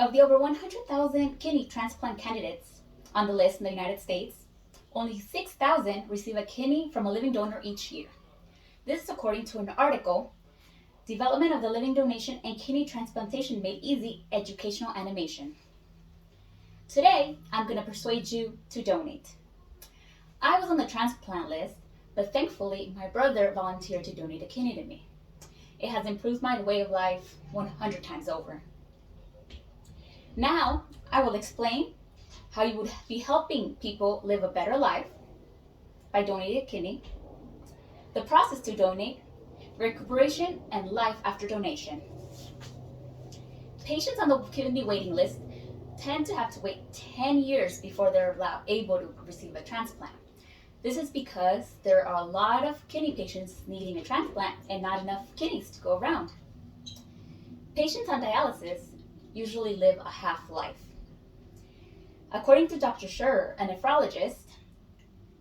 Of the over 100,000 kidney transplant candidates on the list in the United States, only 6,000 receive a kidney from a living donor each year. This is according to an article, Development of the Living Donation and Kidney Transplantation Made Easy Educational Animation. Today, I'm going to persuade you to donate. I was on the transplant list, but thankfully my brother volunteered to donate a kidney to me. It has improved my way of life 100 times over. Now, I will explain how you would be helping people live a better life by donating a kidney, the process to donate, recuperation, and life after donation. Patients on the kidney waiting list tend to have to wait 10 years before they're able to receive a transplant. This is because there are a lot of kidney patients needing a transplant and not enough kidneys to go around. Patients on dialysis usually live a half life. According to Dr. Scher, a nephrologist,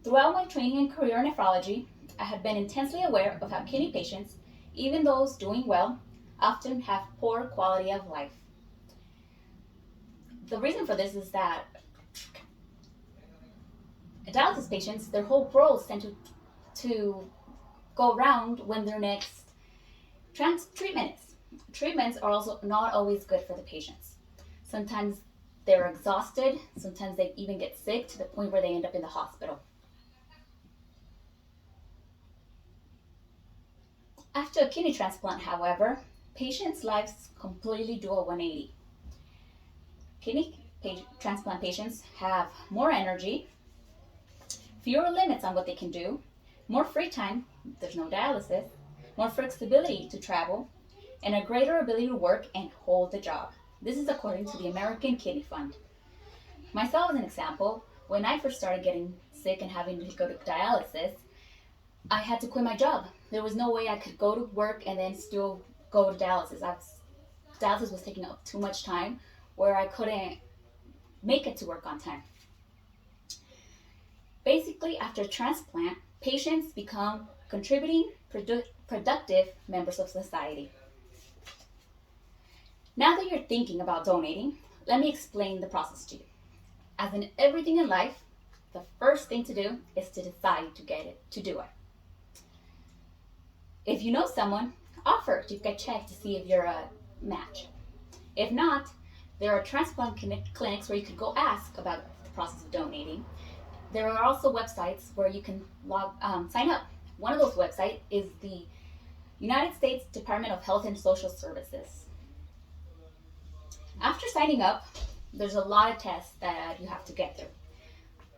throughout my training and career in nephrology, I have been intensely aware of how kidney patients, even those doing well, often have poor quality of life. The reason for this is that dialysis patients, their whole worlds tend to go around when their next treatment is. Treatments are also not always good for the patients. Sometimes they're exhausted, sometimes they even get sick to the point where they end up in the hospital. After a kidney transplant, however, patients' lives completely do a 180. Transplant patients have more energy, fewer limits on what they can do, more free time, there's no dialysis, more flexibility to travel, and a greater ability to work and hold the job. This is according to the American Kidney Fund. Myself as an example, when I first started getting sick and having to go to dialysis, I had to quit my job. There was no way I could go to work and then still go to dialysis. Dialysis was taking up too much time where I couldn't make it to work on time. Basically, after transplant, patients become contributing, productive members of society. Now that you're thinking about donating, let me explain the process to you. As in everything in life, the first thing to do is to decide to do it. If you know someone, offer to get checked to see if you're a match. If not, there are transplant clinics where you could go ask about the process of donating. There are also websites where you can sign up. One of those websites is the United States Department of Health and Social Services. After signing up, there's a lot of tests that you have to get through.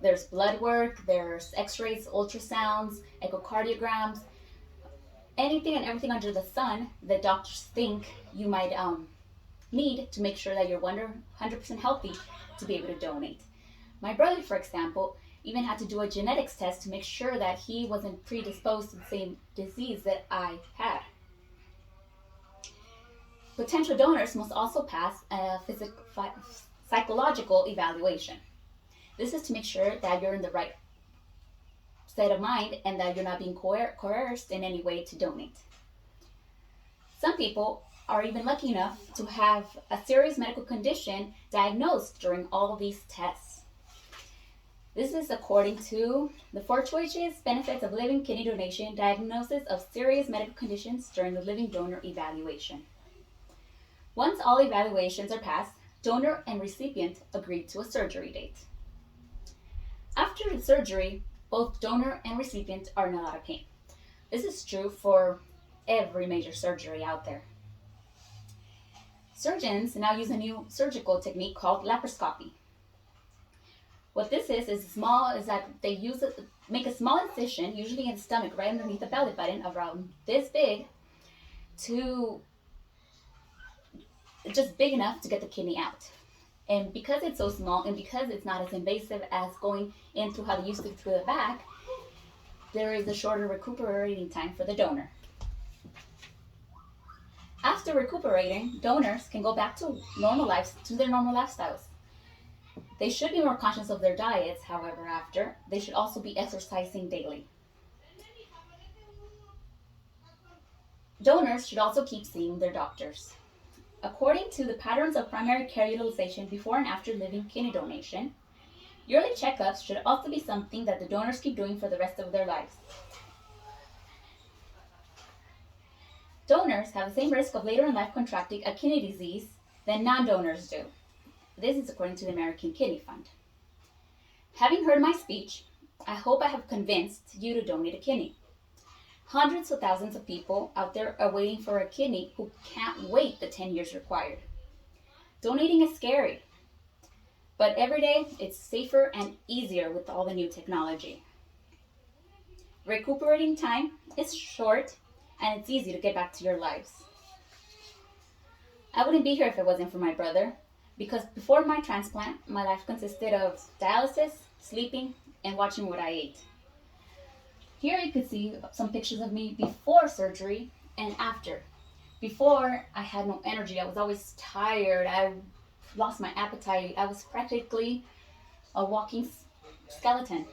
There's blood work, there's x-rays, ultrasounds, echocardiograms, anything and everything under the sun that doctors think you might need to make sure that you're 100% healthy to be able to donate. My brother, for example, even had to do a genetics test to make sure that he wasn't predisposed to the same disease that I had. Potential donors must also pass a psychological evaluation. This is to make sure that you're in the right state of mind and that you're not being coerced in any way to donate. Some people are even lucky enough to have a serious medical condition diagnosed during all these tests. This is according to the 4 choices, benefits of living kidney donation, diagnosis of serious medical conditions during the living donor evaluation. Once all evaluations are passed, donor and recipient agree to a surgery date. After the surgery, both donor and recipient are in a lot of pain. This is true for every major surgery out there. Surgeons now use a new surgical technique called laparoscopy. What this is that they make a small incision, usually in the stomach, right underneath the belly button, around this big, to just big enough to get the kidney out. And because it's so small and because it's not as invasive as going in through how they used to through the back, there is a shorter recuperating time for the donor. After recuperating, donors can go back to their normal lifestyles. They should be more conscious of their diets, however, after. They should also be exercising daily. Donors should also keep seeing their doctors. According to the patterns of primary care utilization before and after living kidney donation, yearly checkups should also be something that the donors keep doing for the rest of their lives. Donors have the same risk of later in life contracting a kidney disease than non-donors do. This is according to the American Kidney Fund. Having heard my speech, I hope I have convinced you to donate a kidney. Hundreds of thousands of people out there are waiting for a kidney who can't wait the 10 years required. Donating is scary, but every day it's safer and easier with all the new technology. Recuperating time is short and it's easy to get back to your lives. I wouldn't be here if it wasn't for my brother, because before my transplant, my life consisted of dialysis, sleeping, and watching what I ate. Here you could see some pictures of me before surgery and after. Before, I had no energy. I was always tired. I lost my appetite. I was practically a walking skeleton.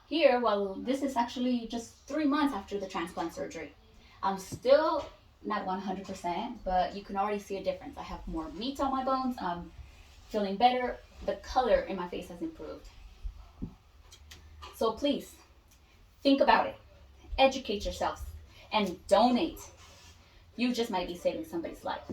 Here, well, this is actually just 3 months after the transplant surgery. I'm still not 100%, but you can already see a difference. I have more meat on my bones. I'm feeling better. The color in my face has improved. So please, think about it. Educate yourselves and donate. You just might be saving somebody's life.